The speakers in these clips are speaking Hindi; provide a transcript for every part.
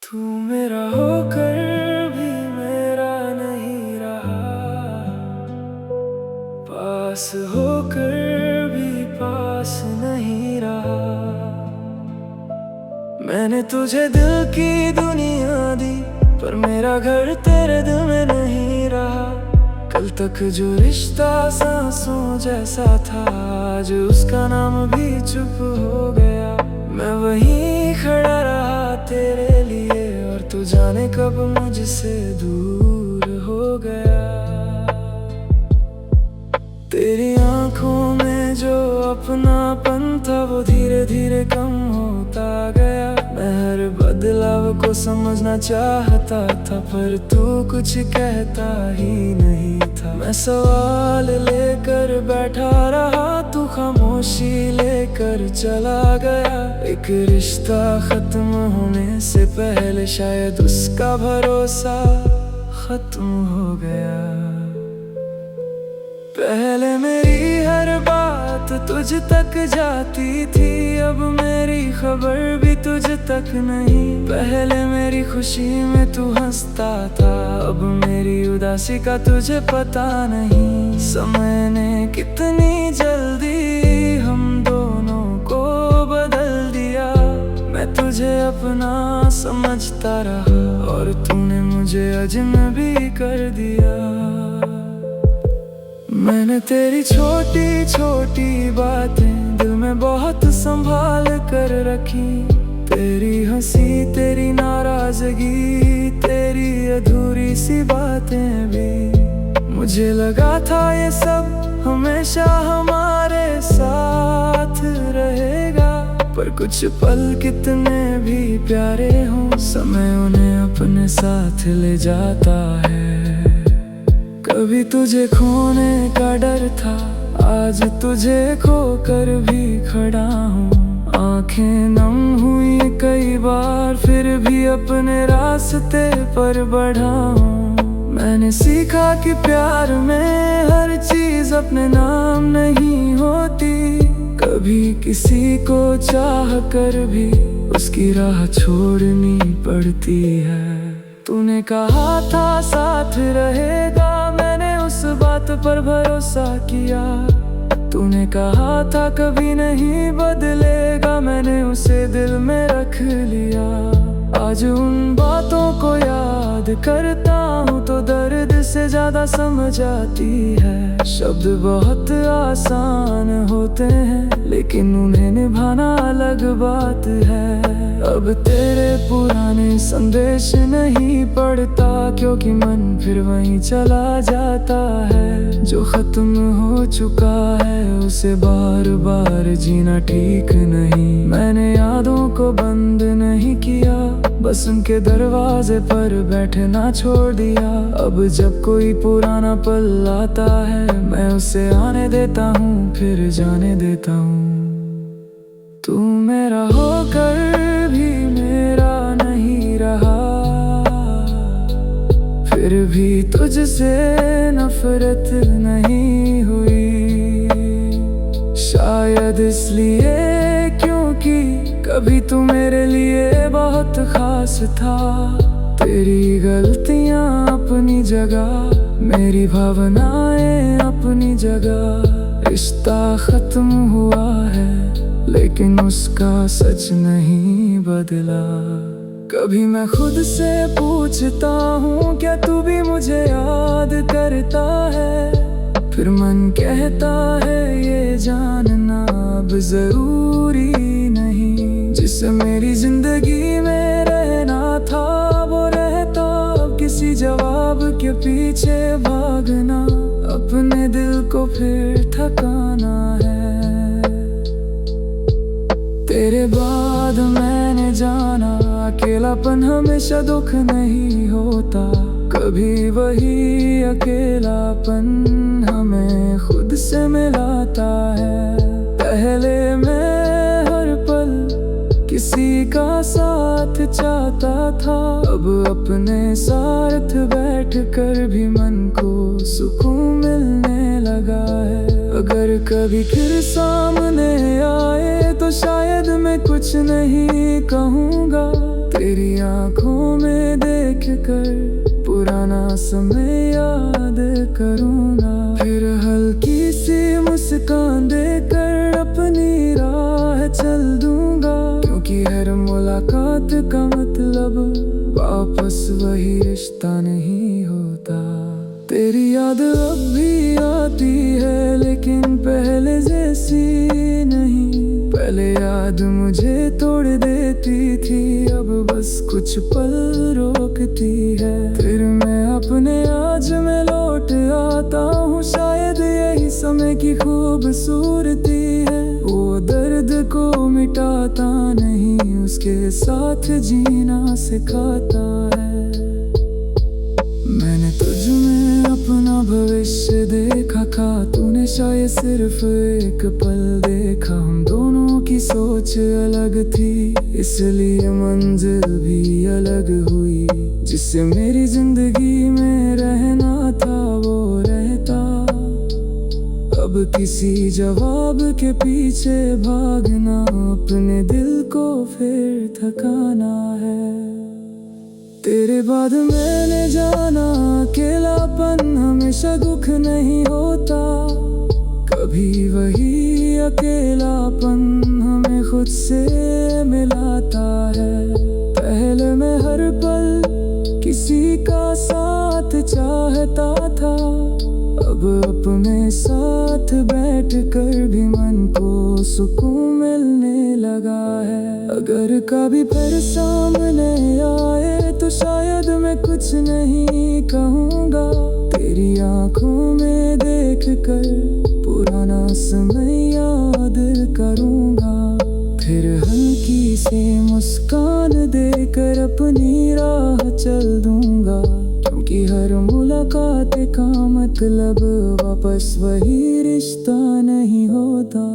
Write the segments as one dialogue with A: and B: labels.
A: तू मेरा होकर भी मेरा नहीं रहा, पास होकर भी पास नहीं रहा। मैंने तुझे दिल की दुनिया दी, पर मेरा घर तेरे दिल में नहीं रहा। कल तक जो रिश्ता सांसों जैसा था, आज उसका नाम भी चुप हो गया। मैं वहीं खड़ा रहा तेरे लिए, और तू जाने कब मुझसे दूर हो गया। तेरी आंखों में जो अपनापन था, वो धीरे धीरे कम होता गया। मैं हर बदलाव को समझना चाहता था, पर तू कुछ कहता ही नहीं था। मैं सवाल लेकर बैठा रहा, तू खामोशी लेकर चला गया। एक रिश्ता खत्म होने से पहले शायद उसका भरोसा खत्म हो गया। पहले मेरी हर बात तुझ तक जाती थी, अब मेरी खबर भी तुझ तक नहीं। पहले मेरी खुशी में तू हंसता था, अब मेरी उदासी का तुझे पता नहीं। समय ने कितनी जल्दी हम दोनों को बदल दिया। मैं तुझे अपना समझता रहा, और तूने मुझे अजनबी कर दिया। मैंने तेरी छोटी छोटी बातें दिल में बहुत संभाल कर रखी। तेरी हंसी, तेरी नाराजगी, तेरी अधूरी सी बातें भी। मुझे लगा था ये सब हमेशा हमारे साथ रहेगा, पर कुछ पल कितने भी प्यारे हों, समय उन्हें अपने साथ ले जाता है। कभी तुझे खोने का डर था, आज तुझे खोकर भी खड़ा हूँ। आंखें नम हुई कई बार, फिर भी अपने रास्ते पर बढ़ा हूँ। मैंने सीखा कि प्यार में हर चीज अपने नाम नहीं होती। कभी किसी को चाह कर भी उसकी राह छोड़नी पड़ती है। तूने कहा था साथ रहेगा, मैंने उस बात पर भरोसा किया। तूने कहा था कभी नहीं बदलेगा, मैंने उसे दिल में रख लिया। आज उन बातों को याद करता हूँ तो दर्द से ज्यादा समझ आती है। शब्द बहुत आसान होते हैं, लेकिन उन्हें निभाना अलग बात है। अब तेरे पुराने संदेश नहीं पढ़ता, क्योंकि मन फिर वहीं चला जाता है। जो खत्म हो चुका है उसे बार बार जीना ठीक नहीं। मैंने यादों को बंद नहीं किया, बस उनके दरवाजे पर बैठना छोड़ दिया। अब जब कोई पुराना पल आता है, मैं उसे आने देता हूँ, फिर जाने देता हूँ। तू मेरा होकर भी मेरा नहीं रहा, फिर भी तुझसे नफरत नहीं हुई। शायद इसलिए क्योंकि कभी तू मेरे लिए बहुत खास था। तेरी गलतियां अपनी जगह, मेरी भावनाएं अपनी जगह। रिश्ता खत्म हुआ है, लेकिन उसका सच नहीं बदला। कभी मैं खुद से पूछता हूँ, क्या तू भी मुझे याद करता है? फिर मन कहता है ये जानना अब जरूरी नहीं। जिसे मेरी जिंदगी में रहना था वो रहता, अब किसी जवाब के पीछे भागना अपने दिल को फिर थकाना है। तेरे बाद मैंने जाना अकेलापन हमेशा दुख नहीं होता। कभी वही अकेलापन हमें खुद से मिलाता है। पहले मैं हर पल किसी का साथ चाहता था, अब अपने साथ बैठकर भी मन को सुकून मिलने लगा है। अगर कभी फिर सामने आए तो शायद मैं कुछ नहीं कहूँगा। तेरी आंखों में देख कर पुराना समय याद करूँगा। फिर हल्की सी मुस्कान देकर अपनी राह चल दूंगा, क्योंकि हर मुलाकात का मतलब वापस वही रिश्ता नहीं होता। तेरी याद अब भी आती है, लेकिन पहले जैसी नहीं। पहले याद मुझे तोड़ देती थी, अब बस कुछ पल रोकती है। फिर मैं अपने आज में लौट आता हूँ, शायद यही समय की खूबसूरती है। वो दर्द को मिटाता नहीं, उसके साथ जीना सिखाता है। मैंने तुझ में अपना भविष्य देखा था, तूने शायद सिर्फ एक पल देखा। हम दोनों की सोच अलग थी, इसलिए मंजिल भी अलग हुई। जिससे मेरी जिंदगी में रहना था वो रहता। अब किसी जवाब के पीछे भागना, अपने दिल को फिर थकाना है। तेरे बाद मैंने जाना अकेलापन हमेशा दुख नहीं होता। कभी वही अकेलापन हमें खुद से मिलाता है। पहले मैं हर पल किसी का साथ चाहता था, अब अपने साथ बैठकर भी मन को सुकून मिलने लगा है। अगर कभी फिर सामने आए तो शायद मैं कुछ नहीं कहूँगा। तेरी आंखों में देख कर पुराना समय याद करूँगा। फिर हल्की सी मुस्कान देकर अपनी राह चल दूंगा, क्योंकि हर मुलाकात का मतलब वापस वही रिश्ता नहीं होता।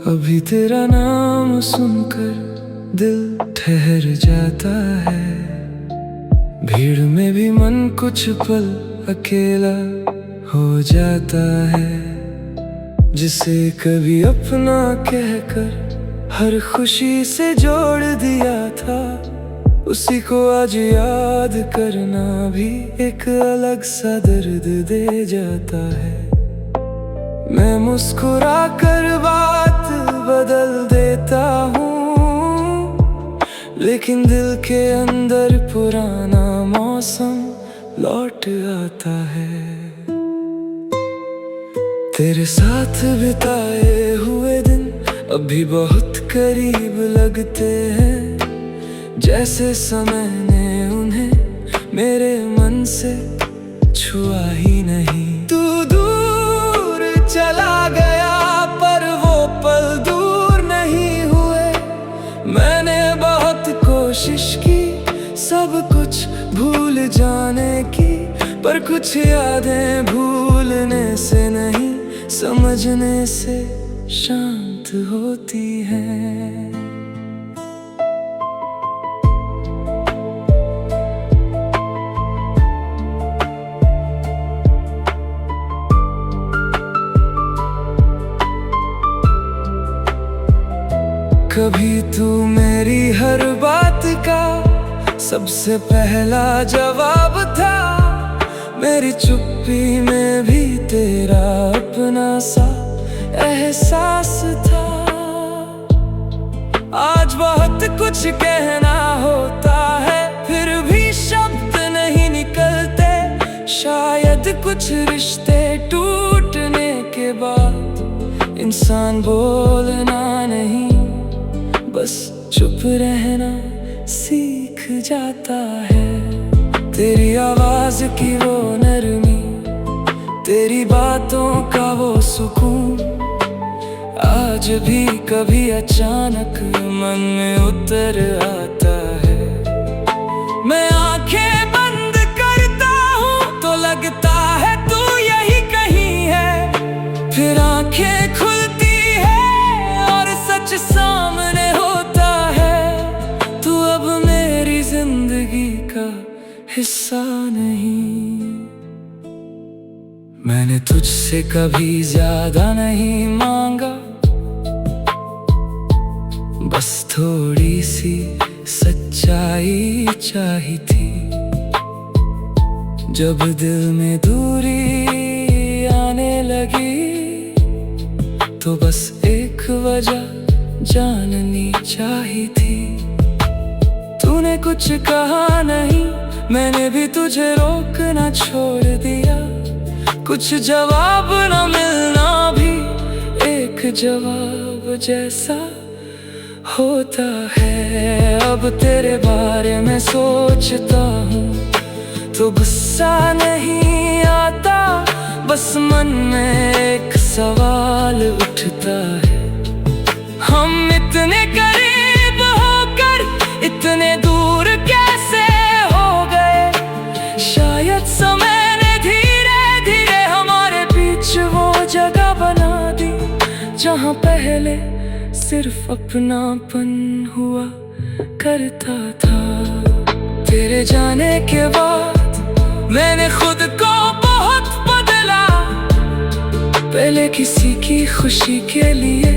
A: अभी तेरा नाम सुनकर दिल ठहर जाता है। भीड़ में भी मन कुछ पल अकेला हो जाता है। जिसे कभी अपना कहकर हर खुशी से जोड़ दिया था, उसी को आज याद करना भी एक अलग सा दर्द दे जाता है। मैं मुस्कुरा कर बात बदल देता हूँ, लेकिन दिल के अंदर पुराना मौसम लौट आता है। तेरे साथ बिताए हुए दिन अभी बहुत करीब लगते हैं, जैसे समय ने उन्हें मेरे मन से छुआ ही नहीं। तू दूर चला गया पर वो पल दूर नहीं हुए। मैंने बहुत कोशिश की सब कुछ भूल जाने की, पर कुछ यादें भूलने से नहीं समझने से शांत होती हैं। कभी तू मेरी हर बात का सबसे पहला जवाब था। मेरी चुप्पी में भी तेरा अपना सा एहसास था। आज बहुत कुछ कहना होता है, फिर भी शब्द नहीं निकलते। शायद कुछ रिश्ते टूटने के बाद इंसान बोलना नहीं, बस चुप रहना सीख जाता है। तेरी आवाज की वो नरमी, तेरी बातों का वो सुकून, आज भी कभी अचानक मन में उतर आता है। मैं आंखें बंद करता हूँ तो लगता सा नहीं। मैंने तुझसे कभी ज्यादा नहीं मांगा, बस थोड़ी सी सच्चाई चाहिए थी। जब दिल में दूरी आने लगी, तो बस एक वजह जाननी चाहिए थी। तूने कुछ कहा नहीं, मैंने भी तुझे रोकना छोड़ दिया। कुछ जवाब न मिलना भी एक जवाब जैसा होता है। अब तेरे बारे में सोचता हूँ तो गुस्सा नहीं आता, बस मन में एक सवाल उठता है। हम इतने करीब होकर इतने दूर कैसे हो गए? शायद समय ने धीरे धीरे हमारे बीच वो जगह बना दी, जहाँ पहले सिर्फ अपनापन हुआ करता था। तेरे जाने के बाद मैंने खुद को बहुत बदला। पहले किसी की खुशी के लिए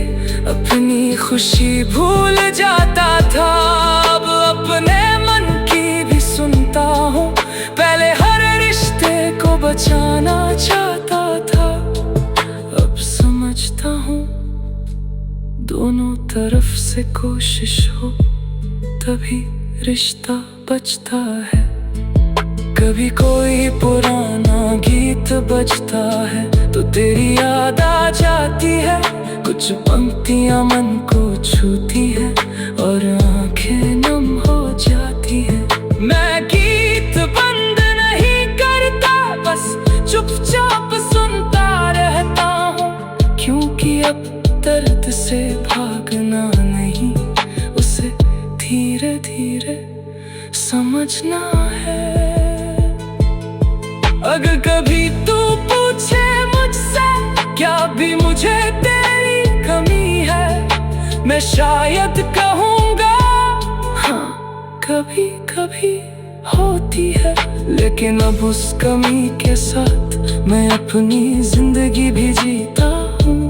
A: अपनी खुशी भूल जाता था। अब अपने मन की भी सुनता हूँ, पहले हर रिश्ते को बचाना चाहता था। अब समझता हूँ दोनों तरफ से कोशिश हो तभी रिश्ता बचता है। कभी कोई पुराना गीत बजता है तो तेरी याद आ जाती है। कुछ पंक्तियां मन को छूती है और आंखें नम हो जाती है। मैं गीत बंद नहीं करता, बस चुपचाप सुनता रहता हूँ, क्योंकि अब दर्द से भागना नहीं, उसे धीरे धीरे समझना है। अगर कभी तू पूछे मुझसे क्या भी मुझे तेरी कमी है, मैं शायद कहूँगा हाँ कभी कभी होती है। लेकिन अब उस कमी के साथ मैं अपनी जिंदगी भी जीता हूँ।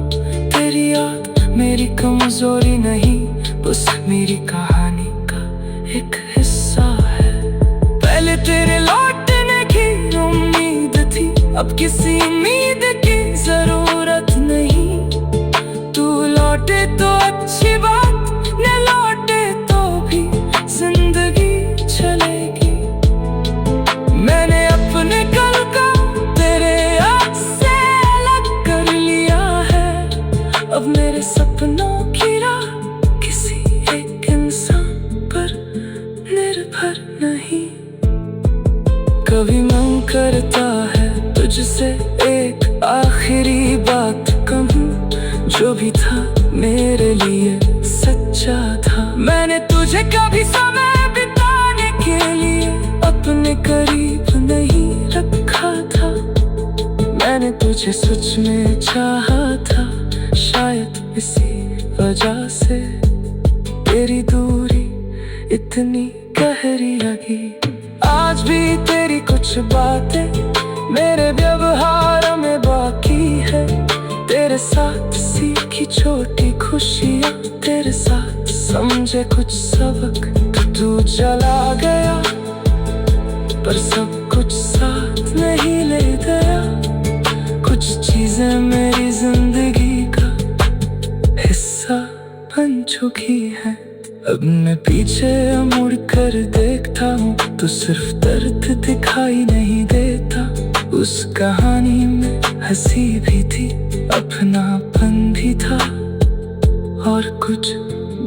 A: तेरी याद मेरी कमजोरी नहीं, बस मेरी कहानी का एक हिस्सा है। पहले तेरे लौटने की उम्मीद थी, अब किसी उम्मीद की जरूरत नहीं। तू लौटे तो अच्छी बात, न लौटे तो भी जिंदगी चलेगी। मैंने अपने कल का तेरे आज से अलग कर लिया है। अब मेरे सपनों की राह किसी एक इंसान पर निर्भर नहीं। कभी मन करता है तुझसे एक आखिरी बात कहूँ, जो भी था मेरे लिए सच्चा था। मैंने तुझे कभी समय बिताने के लिए अपने करीब नहीं रखा था। मैंने तुझे सच में चाहा था, शायद इसी वजह से तेरी दूरी इतनी गहरी लगी। आज भी तेरी कुछ बातें मेरे व्यवहार में बाकी है। तेरे साथ सीखी छोटी खुशियाँ, तेरे साथ समझे कुछ सबक। तू चला गया पर सब कुछ साथ नहीं ले गया। कुछ चीजें मेरी जिंदगी का हिस्सा बन चुकी है। अब मैं पीछे मुड़ कर देखता हूँ तो सिर्फ दर्द दिखाई नहीं देता। उस कहानी में हंसी भी थी, अपनापन भी था, और कुछ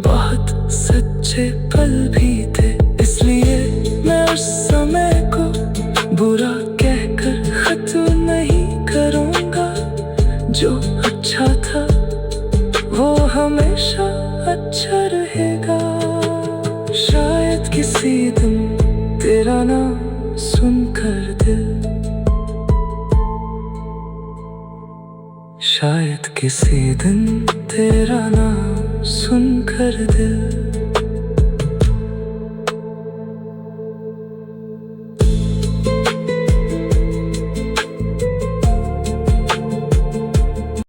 A: बहुत सच्चे पल भी थे। इसलिए मैं उस समय को बुरा कहकर खत्म नहीं करूँगा। जो अच्छा था वो हमेशा अच्छा रहेगा। शायद किसी दिन तेरा नाम सुनकर दिल, शायद किसी दिन तेरा नाम सुनकर दिल